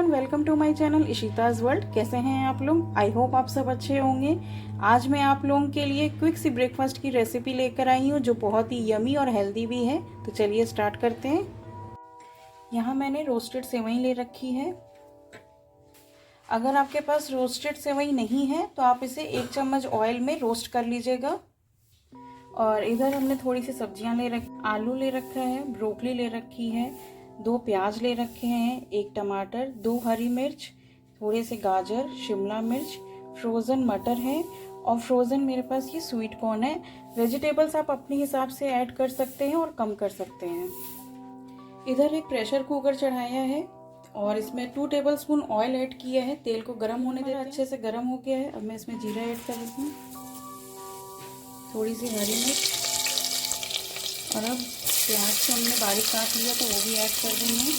Everyone, welcome to my channel Ishita's world. कैसे हैं आप लोग? आई होप आप सब अच्छे होंगे। आज मैं आप लोगों के लिए क्विक सी ब्रेकफास्ट की रेसिपी लेकर आई हूँ जो बहुत ही यमी और हेल्दी भी है। तो चलिए स्टार्ट करते हैं। यहाँ मैंने रोस्टेड सेवई ले रखी है। अगर आपके पास रोस्टेड सेवई नहीं है तो आप इसे 1 चम्मच ऑयल में रोस्ट कर लीजिएगा। और इधर हमने थोड़ी सी सब्जियां आलू ले रखा है, ब्रोकली ले रखी है, 2 प्याज ले रखे हैं, 1 टमाटर, 2 हरी मिर्च, थोड़े से गाजर, शिमला मिर्च, फ्रोज़न मटर है और फ्रोज़न मेरे पास ये स्वीट कॉर्न है। वेजिटेबल्स आप अपने हिसाब से ऐड कर सकते हैं और कम कर सकते हैं। इधर एक प्रेशर कुकर चढ़ाया है और इसमें 2 टेबलस्पून ऑयल ऐड किया है। तेल को गर्म होने देते हैं। अच्छे से गर्म हो गया है। अब मैं इसमें जीरा ऐड कर देती हूँ, थोड़ी सी हरी मिर्च और अब प्याज को हमने बारीक काट लिया तो वो भी ऐड कर देंगे।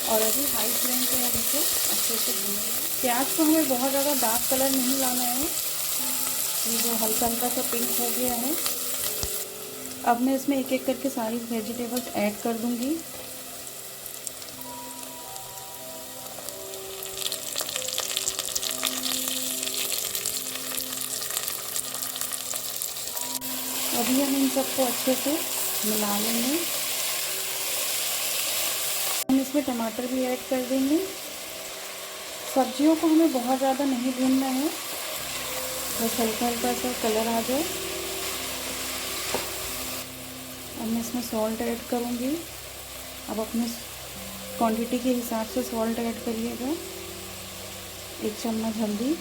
और अभी हाई फ्लेम पे हम इसे अच्छे से भूनेंगे। प्याज को हमें बहुत ज़्यादा डार्क कलर नहीं लाना है, ये जो हल्का हल्का सा पिंक हो गया है। अब मैं इसमें एक एक करके सारी वेजिटेबल्स ऐड कर दूंगी। अभी हम इन सबको अच्छे से मिला लेंगे। हम इसमें टमाटर भी ऐड कर देंगे। सब्जियों को हमें बहुत ज़्यादा नहीं भूनना है, बस हल्का हल्का सा कलर आ जाए। अब मैं इसमें सॉल्ट ऐड करूँगी। अब अपने क्वांटिटी के हिसाब से सॉल्ट ऐड करिएगा। 1 चम्मच हल्दी,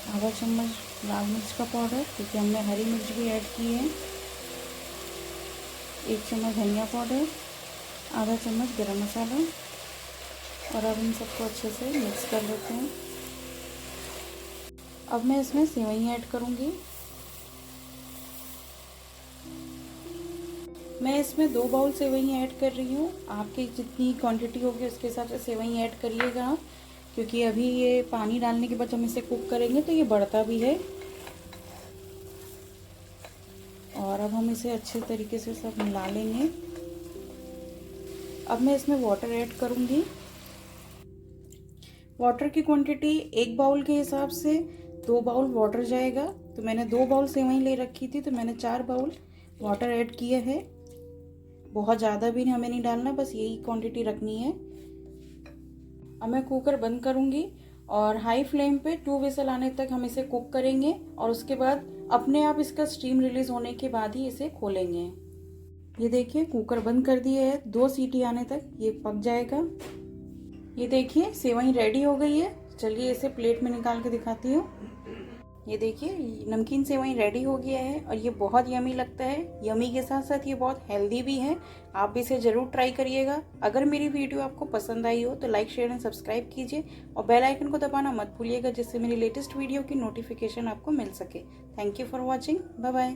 आधा चम्मच लाल मिर्च का पाउडर, क्योंकि हमने हरी मिर्च भी ऐड की है, 1 चम्मच धनिया पाउडर, आधा चम्मच गरम मसाला। और अब इन सबको अच्छे से मिक्स कर लेते हैं। अब मैं इसमें सेवई ऐड करूँगी। मैं इसमें 2 बाउल सेवई ऐड कर रही हूँ। आपकी जितनी क्वांटिटी होगी उसके हिसाब से सेवई ऐड करिएगा आप, क्योंकि अभी ये पानी डालने के बाद हम इसे कुक करेंगे तो ये बढ़ता भी है। और अब हम इसे अच्छे तरीके से सब मिला लेंगे। अब मैं इसमें वाटर ऐड करूँगी। वाटर की क्वांटिटी 1 बाउल के हिसाब से 2 बाउल वाटर जाएगा। तो मैंने 2 बाउल सेवई ले रखी थी तो मैंने 4 बाउल वाटर ऐड किया है। बहुत ज़्यादा भी हमें नहीं डालना, बस यही क्वांटिटी रखनी है। अब मैं कुकर बंद करूँगी और हाई फ्लेम पे 2 विसल आने तक हम इसे कुक करेंगे और उसके बाद अपने आप इसका स्टीम रिलीज होने के बाद ही इसे खोलेंगे। ये देखिए, कुकर बंद कर दिए है। 2 सीटी आने तक ये पक जाएगा। ये देखिए, सेवई रेडी हो गई है। चलिए इसे प्लेट में निकाल के दिखाती हूँ। ये देखिए, नमकीन सेवई रेडी हो गया है और ये बहुत यमी लगता है। यमी के साथ साथ ये बहुत हेल्दी भी है। आप भी इसे ज़रूर ट्राई करिएगा। अगर मेरी वीडियो आपको पसंद आई हो तो लाइक, शेयर एंड सब्सक्राइब कीजिए और बेल आइकन को दबाना मत भूलिएगा, जिससे मेरी लेटेस्ट वीडियो की नोटिफिकेशन आपको मिल सके। Thank you for watching. Bye bye.